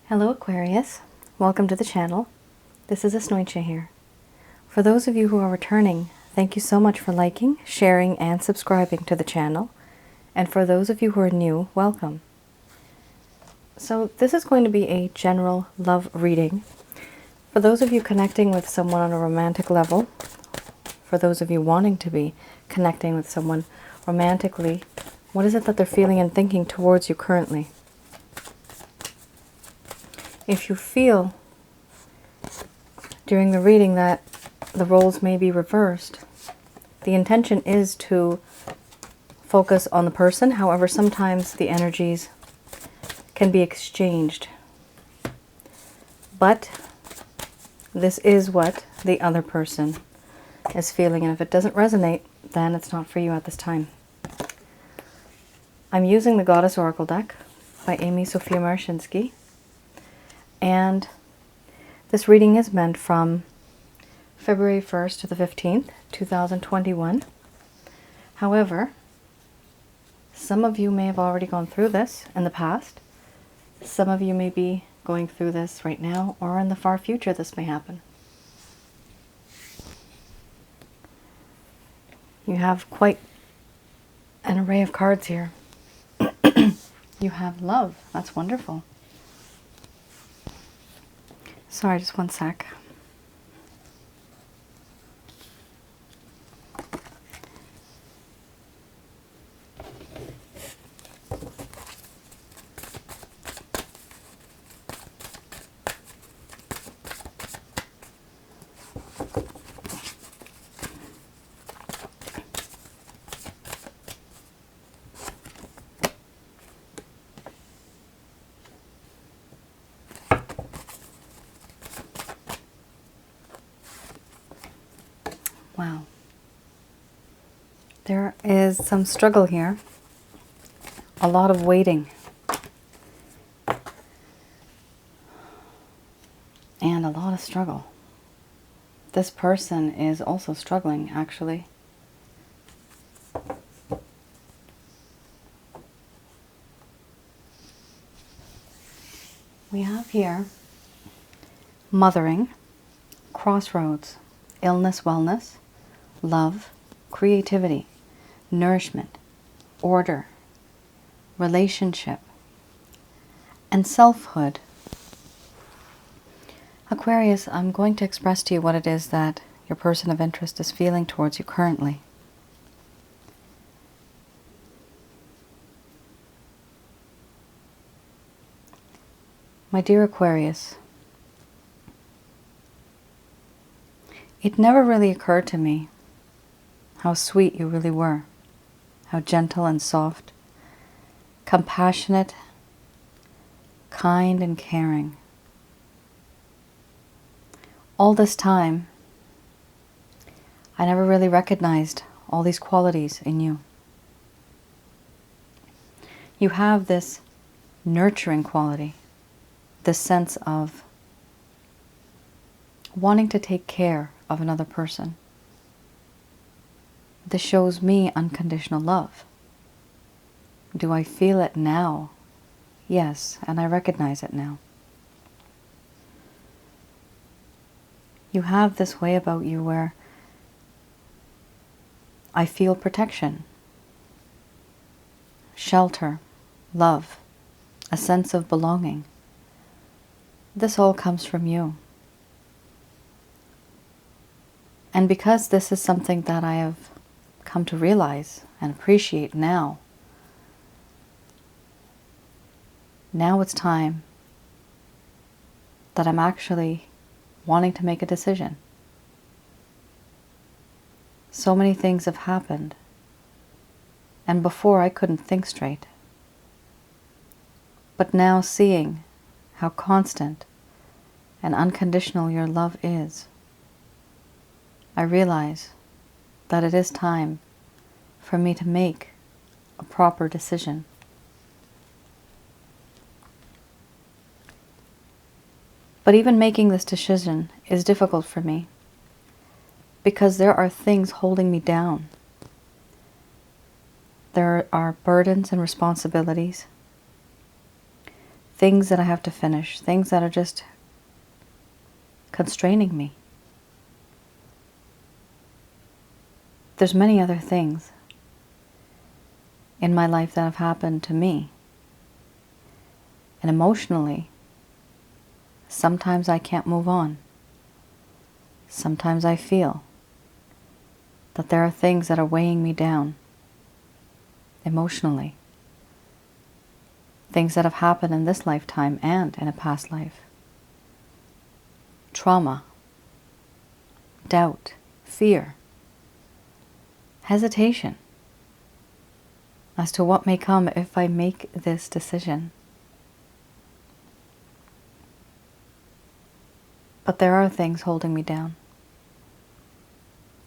Hello Aquarius, welcome to the channel. This is Asnointia here. For those of you who are returning, thank you so much for liking, sharing, and subscribing to the channel. And for those of you who are new, welcome. So this is going to be a general love reading. For those of you connecting with someone on a romantic level, for those of you wanting to be connecting with someone romantically, what is it that they're feeling and thinking towards you currently? If you feel during the reading that the roles may be reversed, the intention is to focus on the person. However, sometimes the energies can be exchanged. But this is what the other person is feeling, and if it doesn't resonate, then it's not for you at this time. I'm using the Goddess Oracle deck by Amy Sophia Marshinsky. And this reading is meant from February 1st to the 15th, 2021. However, some of you may have already gone through this in the past. Some of you may be going through this right now, or in the far future this may happen. You have quite an array of cards here. You have love. That's wonderful. Sorry, just one sec. Wow. There is some struggle here. A lot of waiting. And a lot of struggle. This person is also struggling, actually. We have here mothering, crossroads, illness, wellness, love, creativity, nourishment, order, relationship, and selfhood. Aquarius, I'm going to express to you what it is that your person of interest is feeling towards you currently. My dear Aquarius, it never really occurred to me how sweet you really were, how gentle and soft, compassionate, kind and caring. All this time, I never really recognized all these qualities in you. You have this nurturing quality, this sense of wanting to take care of another person. This shows me unconditional love. Do I feel it now? Yes, and I recognize it now. You have this way about you where I feel protection, shelter, love, a sense of belonging. This all comes from you. And because this is something that I have come to realize and appreciate now it's time that I'm actually wanting to make a decision. So many things have happened, and before I couldn't think straight. But now seeing how constant and unconditional your love is, I realize that it is time for me to make a proper decision. But even making this decision is difficult for me because there are things holding me down. There are burdens and responsibilities. things that I have to finish, things that are just constraining me. There's many other things in my life that have happened to me. And emotionally, sometimes I can't move on. Sometimes I feel that there are things that are weighing me down emotionally. Things that have happened in this lifetime and in a past life. Trauma, doubt, fear, hesitation as to what may come if I make this decision. But there are things holding me down.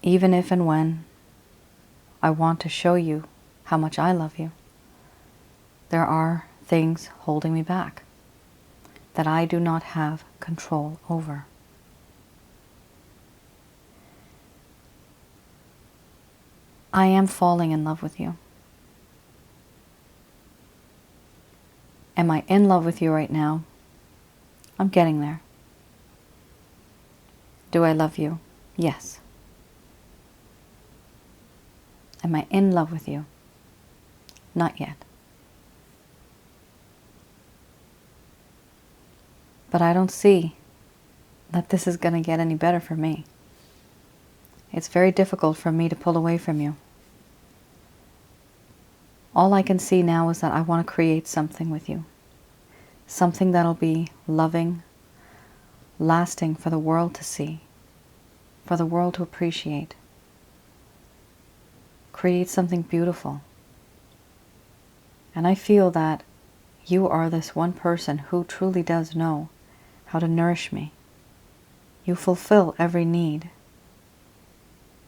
Even if and when I want to show you how much I love you, there are things holding me back that I do not have control over. I am falling in love with you. Am I in love with you right now? I'm getting there. Do I love you? Yes. Am I in love with you? Not yet. But I don't see that this is going to get any better for me. It's very difficult for me to pull away from you. All I can see now is that I want to create something with you. Something that'll be loving, lasting for the world to see, for the world to appreciate. Create something beautiful. And I feel that you are this one person who truly does know how to nourish me. You fulfill every need,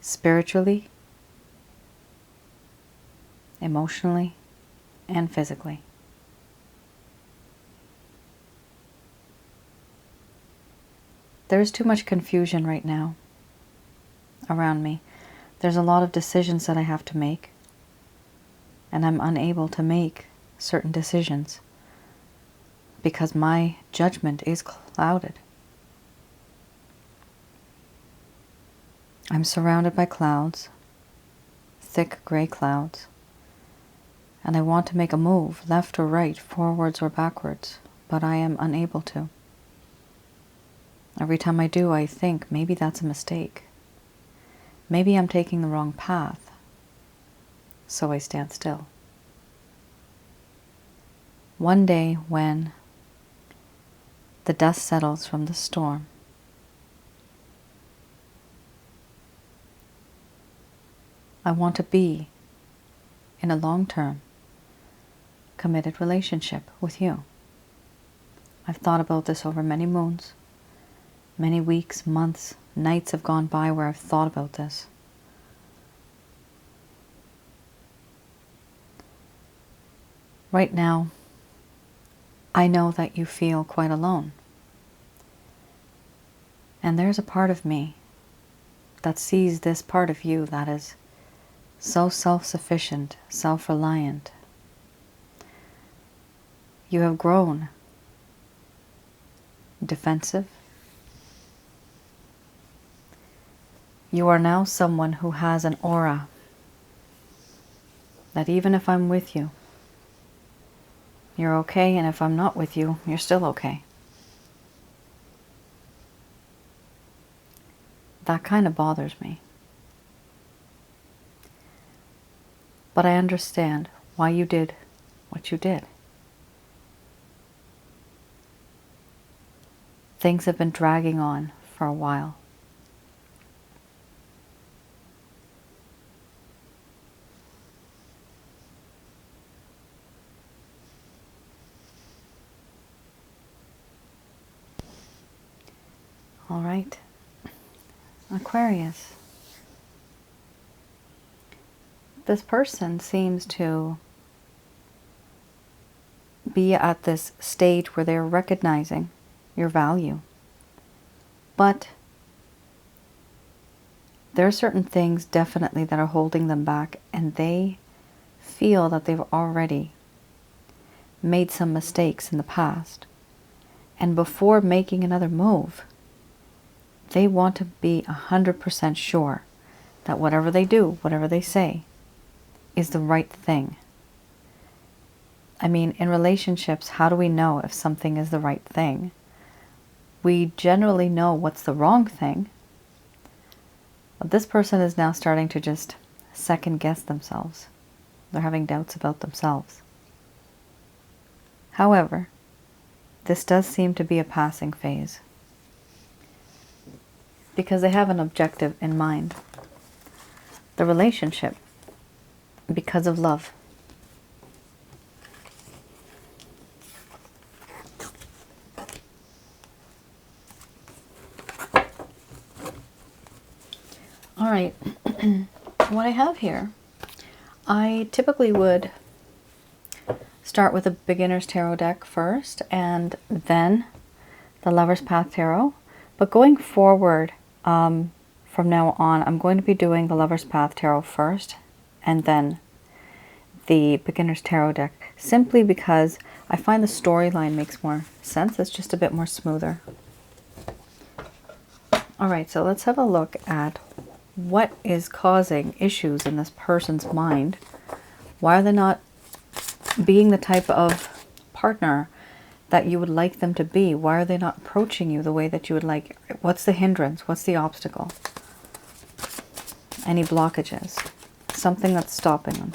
spiritually, emotionally, and physically. There's too much confusion right now around me. There's a lot of decisions that I have to make, and I'm unable to make certain decisions because my judgment is clouded. I'm surrounded by clouds, thick gray clouds, and I want to make a move, left or right, forwards or backwards, but I am unable to. Every time I do, I think maybe that's a mistake. Maybe I'm taking the wrong path, so I stand still. One day when the dust settles from the storm, I want to be in a long-term, committed relationship with you. I've thought about this over many moons. Many weeks, months, nights have gone by where I've thought about this. Right now, I know that you feel quite alone. And there's a part of me that sees this part of you that is so self-sufficient, self-reliant. You have grown defensive. You are now someone who has an aura that even if I'm with you, you're okay, and if I'm not with you, you're still okay. That kind of bothers me. But I understand why you did what you did. Things have been dragging on for a while. All right, Aquarius. This person seems to be at this stage where they're recognizing your value. But there are certain things definitely that are holding them back, and they feel that they've already made some mistakes in the past. And before making another move, they want to be 100% sure that whatever they do, whatever they say, is the right thing. I mean, in relationships, how do we know if something is the right thing? We generally know what's the wrong thing. But this person is now starting to just second guess themselves. They're having doubts about themselves. However, this does seem to be a passing phase, because they have an objective in mind. The relationship, because of love. All right, what I have here, I typically would start with a beginner's tarot deck first and then the Lover's Path Tarot. But going forward, from now on, I'm going to be doing the Lover's Path Tarot first and then the beginner's tarot deck, simply because I find the storyline makes more sense. It's just a bit more smoother. All right, so let's have a look at what is causing issues in this person's mind. Why are they not being the type of partner that you would like them to be? Why are they not approaching you the way that you would like? What's the hindrance? What's the obstacle? Any blockages? Something that's stopping them.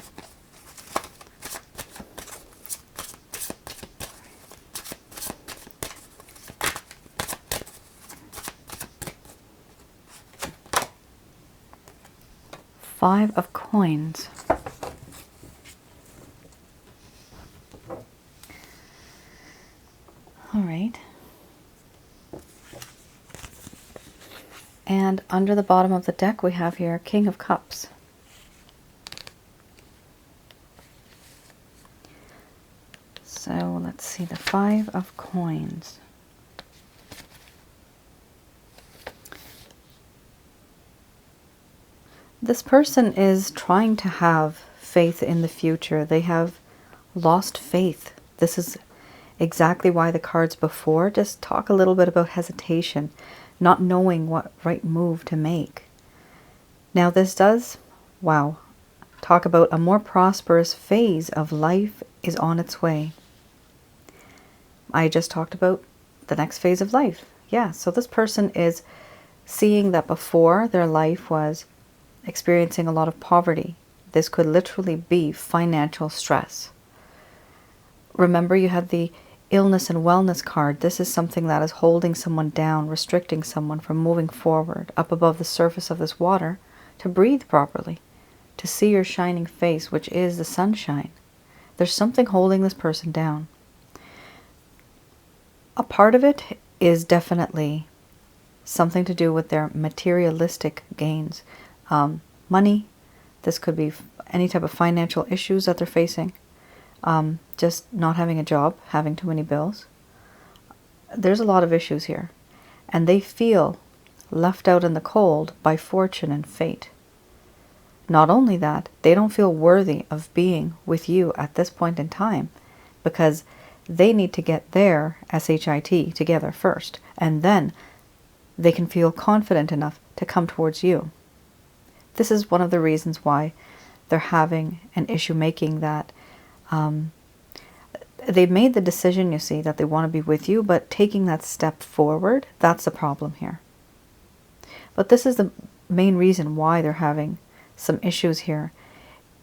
Five of Coins. All right. And under the bottom of the deck we have here King of Cups. So let's see, the Five of Coins. This person is trying to have faith in the future. They have lost faith. This is exactly why the cards before just talk a little bit about hesitation, not knowing what right move to make. Now this does, wow, talk about a more prosperous phase of life is on its way. I just talked about the next phase of life. Yeah, so this person is seeing that before their life was experiencing a lot of poverty. This could literally be financial stress. Remember, you had the illness and wellness card. This is something that is holding someone down, restricting someone from moving forward up above the surface of this water to breathe properly, to see your shining face, which is the sunshine. There's something holding this person down. A part of it is definitely something to do with their materialistic gains. Money, this could be any type of financial issues that they're facing. Just not having a job, having too many bills. There's a lot of issues here. And they feel left out in the cold by fortune and fate. Not only that, they don't feel worthy of being with you at this point in time, because they need to get their SHIT together first, and then they can feel confident enough to come towards you. This is one of the reasons why they're having an issue making that. They've made the decision, you see, that they want to be with you, but taking that step forward, that's the problem here. But this is the main reason why they're having some issues here.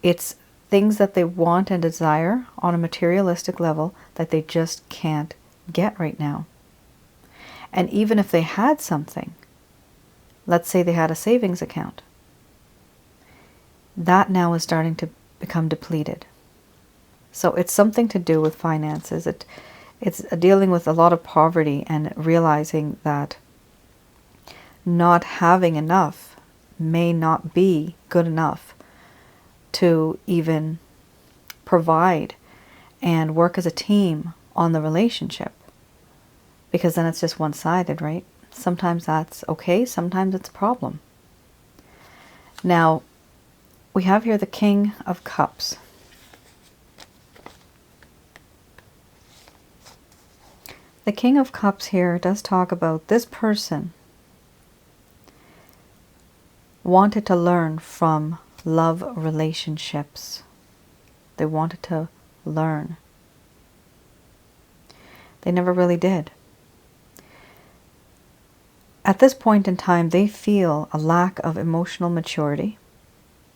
It's things that they want and desire on a materialistic level that they just can't get right now. And even if they had something, let's say they had a savings account, that now is starting to become depleted. So it's something to do with finances. It's dealing with a lot of poverty and realizing that not having enough may not be good enough to even provide and work as a team on the relationship. Because then it's just one-sided, right? Sometimes that's okay, sometimes it's a problem. Now, we have here the King of Cups. The King of Cups here does talk about this person wanted to learn from love relationships. They wanted to learn. They never really did. At this point in time, they feel a lack of emotional maturity.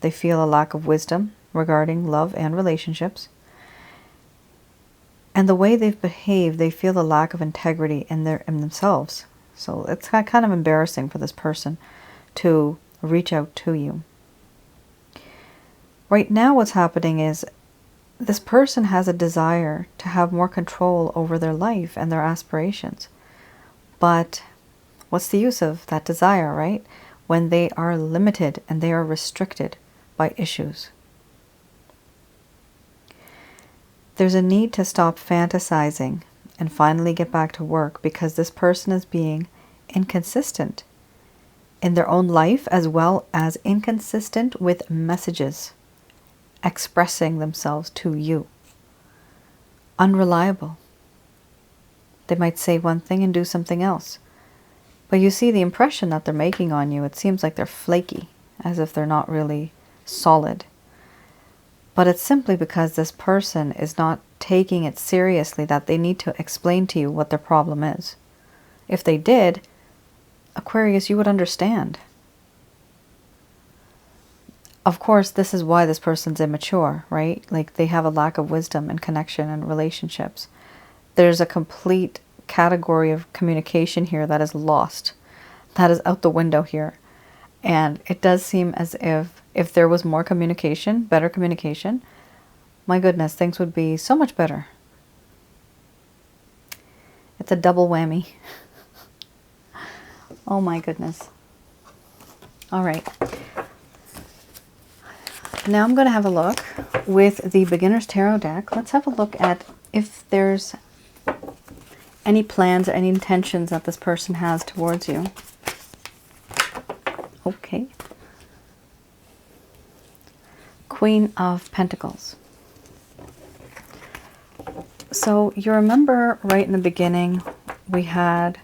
They feel a lack of wisdom regarding love and relationships. And the way they've behaved, they feel a lack of integrity in themselves. So it's kind of embarrassing for this person to reach out to you. Right now what's happening is this person has a desire to have more control over their life and their aspirations. But what's the use of that desire, right? When they are limited and they are restricted by issues. There's a need to stop fantasizing and finally get back to work, because this person is being inconsistent in their own life as well as inconsistent with messages expressing themselves to you. Unreliable. They might say one thing and do something else. But you see the impression that they're making on you. It seems like they're flaky, as if they're not really solid. But it's simply because this person is not taking it seriously that they need to explain to you what their problem is. If they did, Aquarius, you would understand. Of course, this is why this person's immature, right? Like, they have a lack of wisdom and connection and relationships. There's a complete category of communication here that is lost. That is out the window here. And it does seem as if there was more communication, better communication, my goodness, things would be so much better. It's a double whammy. Oh my goodness. All right. Now I'm going to have a look with the Beginner's Tarot deck. Let's have a look at if there's any plans or any intentions that this person has towards you. Okay. Queen of Pentacles. So you remember right in the beginning we had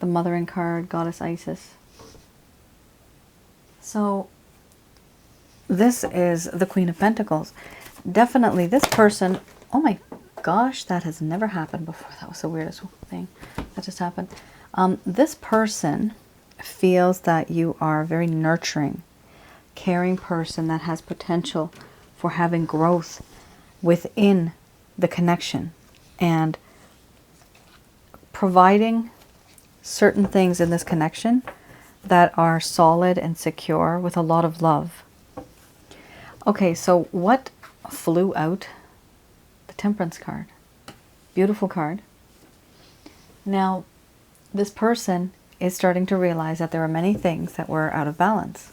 the Mothering card, Goddess Isis. So this is the Queen of Pentacles. Definitely this person, oh my gosh, that has never happened before. That was the weirdest thing that just happened. This person feels that you are a very nurturing, caring person that has potential for having growth within the connection and providing certain things in this connection that are solid and secure with a lot of love. Okay, so what flew out? The Temperance card. Beautiful card. Now, this person is starting to realize that there are many things that were out of balance.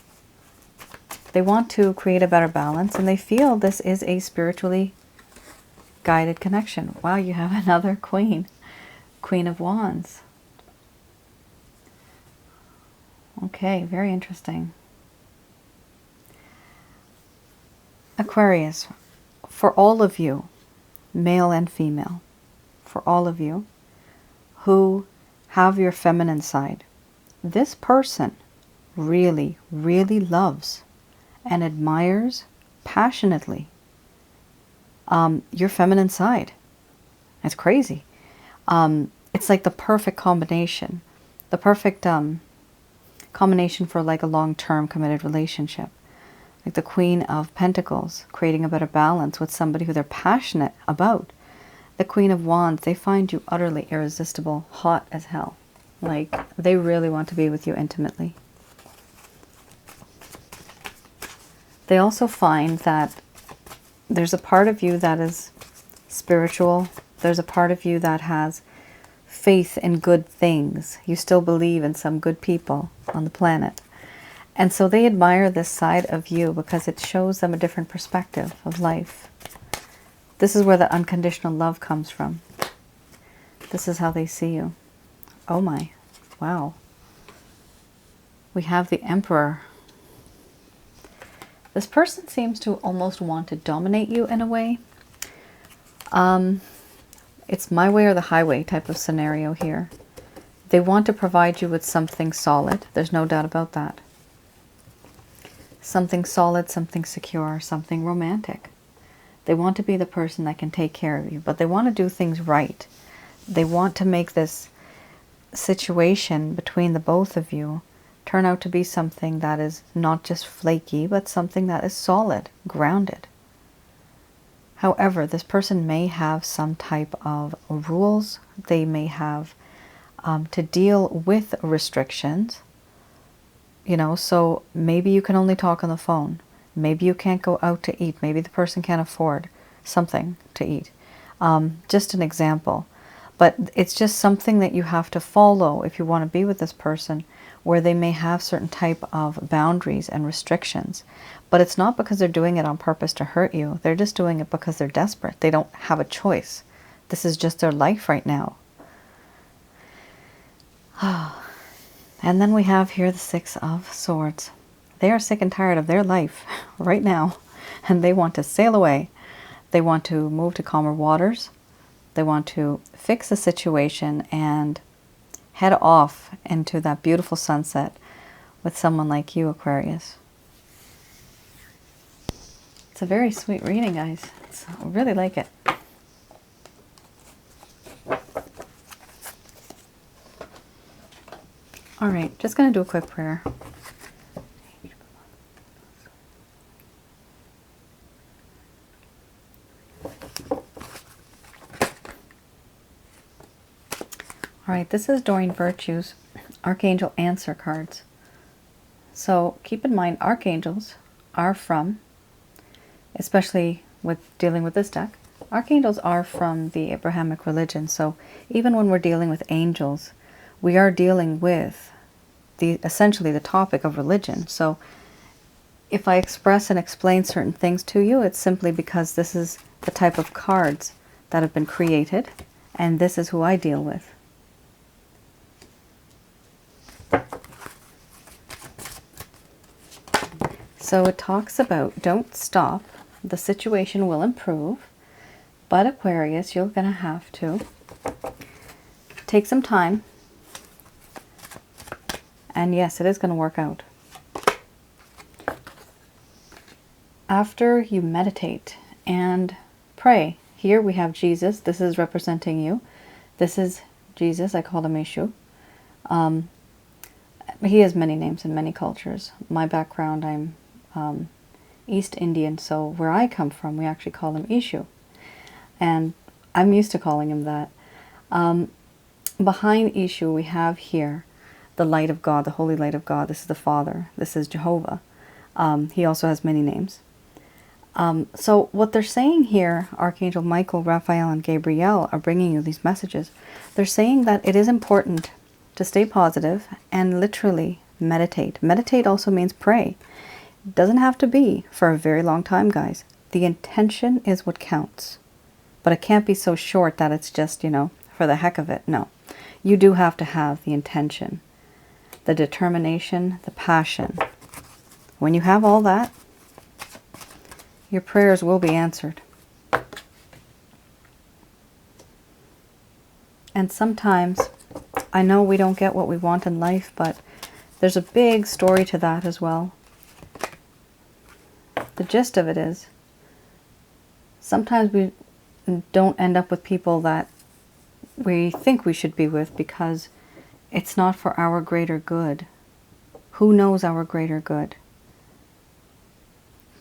They want to create a better balance, and they feel this is a spiritually guided connection. Wow, you have another queen. Queen of Wands. Okay, very interesting. Aquarius, for all of you, male and female, for all of you who have your feminine side, this person really, really loves and admires passionately your feminine side. It's crazy. It's like the perfect combination. The perfect combination for like a long-term committed relationship. Like the Queen of Pentacles, creating a better balance with somebody who they're passionate about. The Queen of Wands, they find you utterly irresistible, hot as hell. Like, they really want to be with you intimately. They also find that there's a part of you that is spiritual. There's a part of you that has faith in good things. You still believe in some good people on the planet. And so they admire this side of you because it shows them a different perspective of life. This is where the unconditional love comes from. This is how they see you. Oh my, wow. We have the Emperor. This person seems to almost want to dominate you in a way. It's my way or the highway type of scenario here. They want to provide you with something solid. There's no doubt about that. Something solid, something secure, something romantic. They want to be the person that can take care of you, but they want to do things right. They want to make this situation between the both of you turn out to be something that is not just flaky, but something that is solid, grounded. However, this person may have some type of rules. They may have to deal with restrictions. You know, so maybe you can only talk on the phone. Maybe you can't go out to eat. Maybe the person can't afford something to eat. Just an example. But it's just something that you have to follow if you want to be with this person, where they may have certain type of boundaries and restrictions. But it's not because they're doing it on purpose to hurt you. They're just doing it because they're desperate. They don't have a choice. This is just their life right now. And then we have here the Six of Swords. They are sick and tired of their life right now, and they want to sail away. They want to move to calmer waters. They want to fix the situation and head off into that beautiful sunset with someone like you, Aquarius. It's a very sweet reading, guys. I really like it. All right, just going to do a quick prayer. All right, this is Doreen Virtue's Archangel Answer cards. So keep in mind, archangels are from, especially with dealing with this deck, archangels are from the Abrahamic religion. So even when we're dealing with angels, we are dealing with essentially the topic of religion. So if I express and explain certain things to you, it's simply because this is the type of cards that have been created, and this is who I deal with. So it talks about don't stop, the situation will improve, but Aquarius, you're going to have to take some time, and yes, it is going to work out. After you meditate and pray, here we have Jesus, this is representing you, this is Jesus, I call him Eshu. He has many names in many cultures. My background, I'm East Indian, so where I come from, we actually call him Eshu. And I'm used to calling him that. Behind Eshu, we have here the light of God, the holy light of God. This is the Father. This is Jehovah. He also has many names. So what they're saying here, Archangel Michael, Raphael, and Gabriel are bringing you these messages. They're saying that it is important to stay positive and literally meditate. Meditate also means pray. It doesn't have to be for a very long time, guys. The intention is what counts. But it can't be so short that it's just, you know, for the heck of it. No. You do have to have the intention, the determination, the passion. When you have all that, your prayers will be answered. And sometimes, I know we don't get what we want in life, but there's a big story to that as well. The gist of it is, sometimes we don't end up with people that we think we should be with because it's not for our greater good. Who knows our greater good?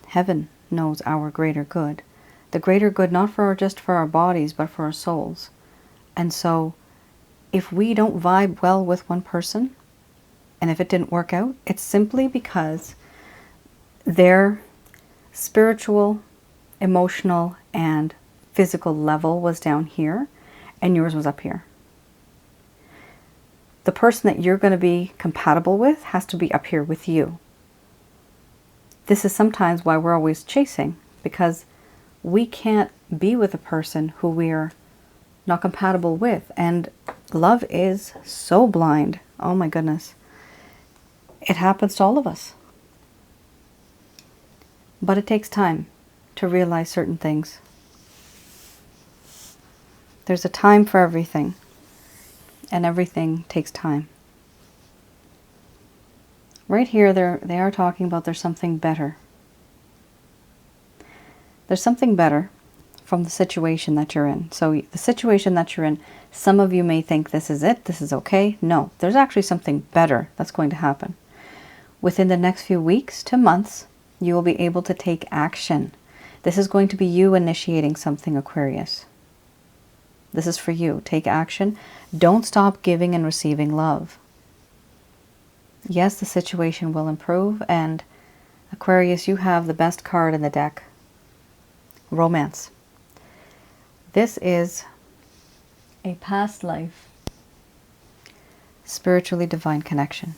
Heaven knows our greater good. The greater good, not just for our bodies, but for our souls. And so, if we don't vibe well with one person, and if it didn't work out, it's simply because their spiritual, emotional, and physical level was down here, and yours was up here. The person that you're going to be compatible with has to be up here with you. This is sometimes why we're always chasing, because we can't be with a person who we're not compatible with. And love is so blind. Oh my goodness. It happens to all of us. But it takes time to realize certain things. There's a time for everything, and everything takes time. Right here, they are talking about there's something better. There's something better from the situation that you're in. So the situation that you're in, some of you may think this is it, this is okay. No, there's actually something better that's going to happen. Within the next few weeks to months, you will be able to take action. This is going to be you initiating something, Aquarius. This is for you. Take action. Don't stop giving and receiving love. Yes, the situation will improve, and Aquarius, you have the best card in the deck. Romance. This is a past life, spiritually divine connection.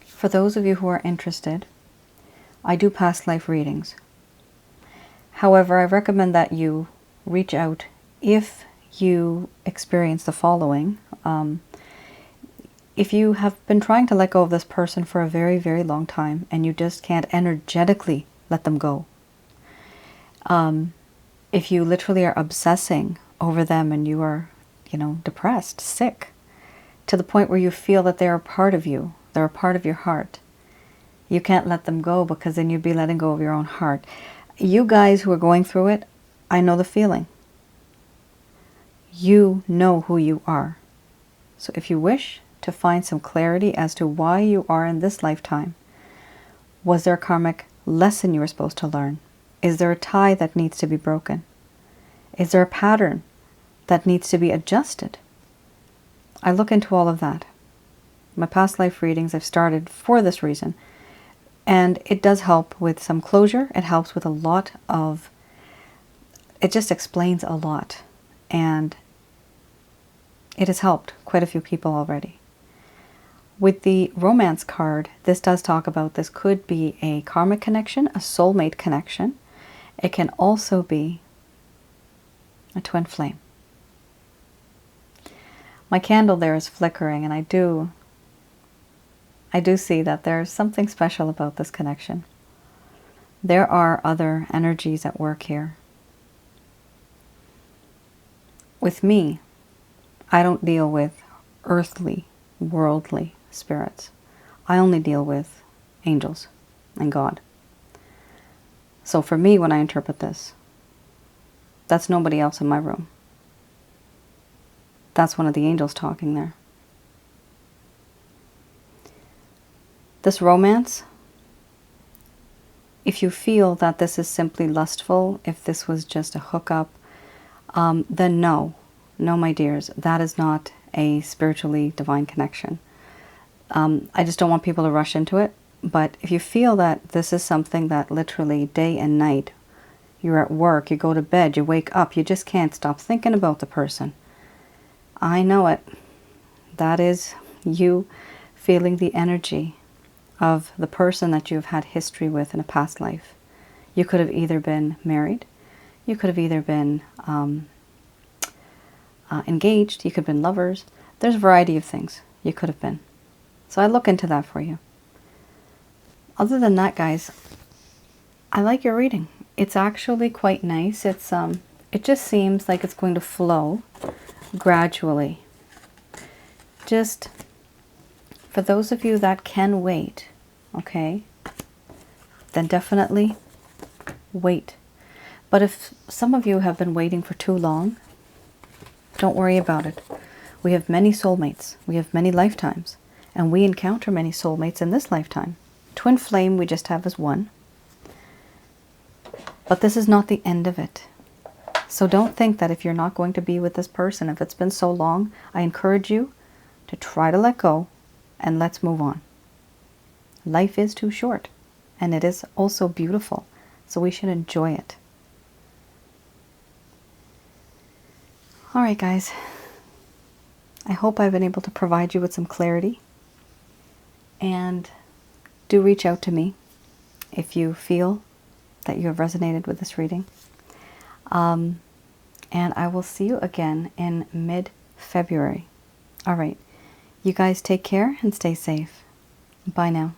For those of you who are interested, I do past life readings. However, I recommend that you reach out if you experience the following. If you have been trying to let go of this person for a very, very long time and you just can't energetically let them go. If you literally are obsessing over them and you are, depressed, sick, to the point where you feel that they're a part of you, they're a part of your heart. You can't let them go because then you'd be letting go of your own heart. You guys who are going through it, I know the feeling. You know who you are. So if you wish to find some clarity as to why you are in this lifetime, was there a karmic lesson you were supposed to learn? Is there a tie that needs to be broken? Is there a pattern that needs to be adjusted? I look into all of that. My past life readings I've started for this reason. And it does help with some closure. It helps with a lot of... It just explains a lot. And it has helped quite a few people already. With the romance card, this does talk about this could be a karmic connection, a soulmate connection. It can also be a twin flame. My candle there is flickering, and I do see that there's something special about this connection. There are other energies at work here. With me, I don't deal with earthly, worldly spirits. I only deal with angels and God. So for me, when I interpret this, that's nobody else in my room. That's one of the angels talking there. This romance, if you feel that this is simply lustful, if this was just a hookup, then no, my dears, that is not a spiritually divine connection. I just don't want people to rush into it. But if you feel that this is something that literally day and night, you're at work, you go to bed, you wake up, you just can't stop thinking about the person. I know it. That is you feeling the energy of the person that you've had history with in a past life. You could have either been married, you could have either been engaged, you could have been lovers. There's a variety of things you could have been. So I look into that for you. Other than that, guys, I like your reading. It's actually quite nice. It just seems like it's going to flow gradually. Just for those of you that can wait, okay, then definitely wait. But if some of you have been waiting for too long, don't worry about it. We have many soulmates. We have many lifetimes. And we encounter many soulmates in this lifetime. Twin flame we just have as one. But this is not the end of it. So don't think that if you're not going to be with this person, if it's been so long, I encourage you to try to let go and let's move on. Life is too short and it is also beautiful. So we should enjoy it. All right, guys. I hope I've been able to provide you with some clarity. And do reach out to me if you feel that you have resonated with this reading. And I will see you again in mid-February. All right. You guys take care and stay safe. Bye now.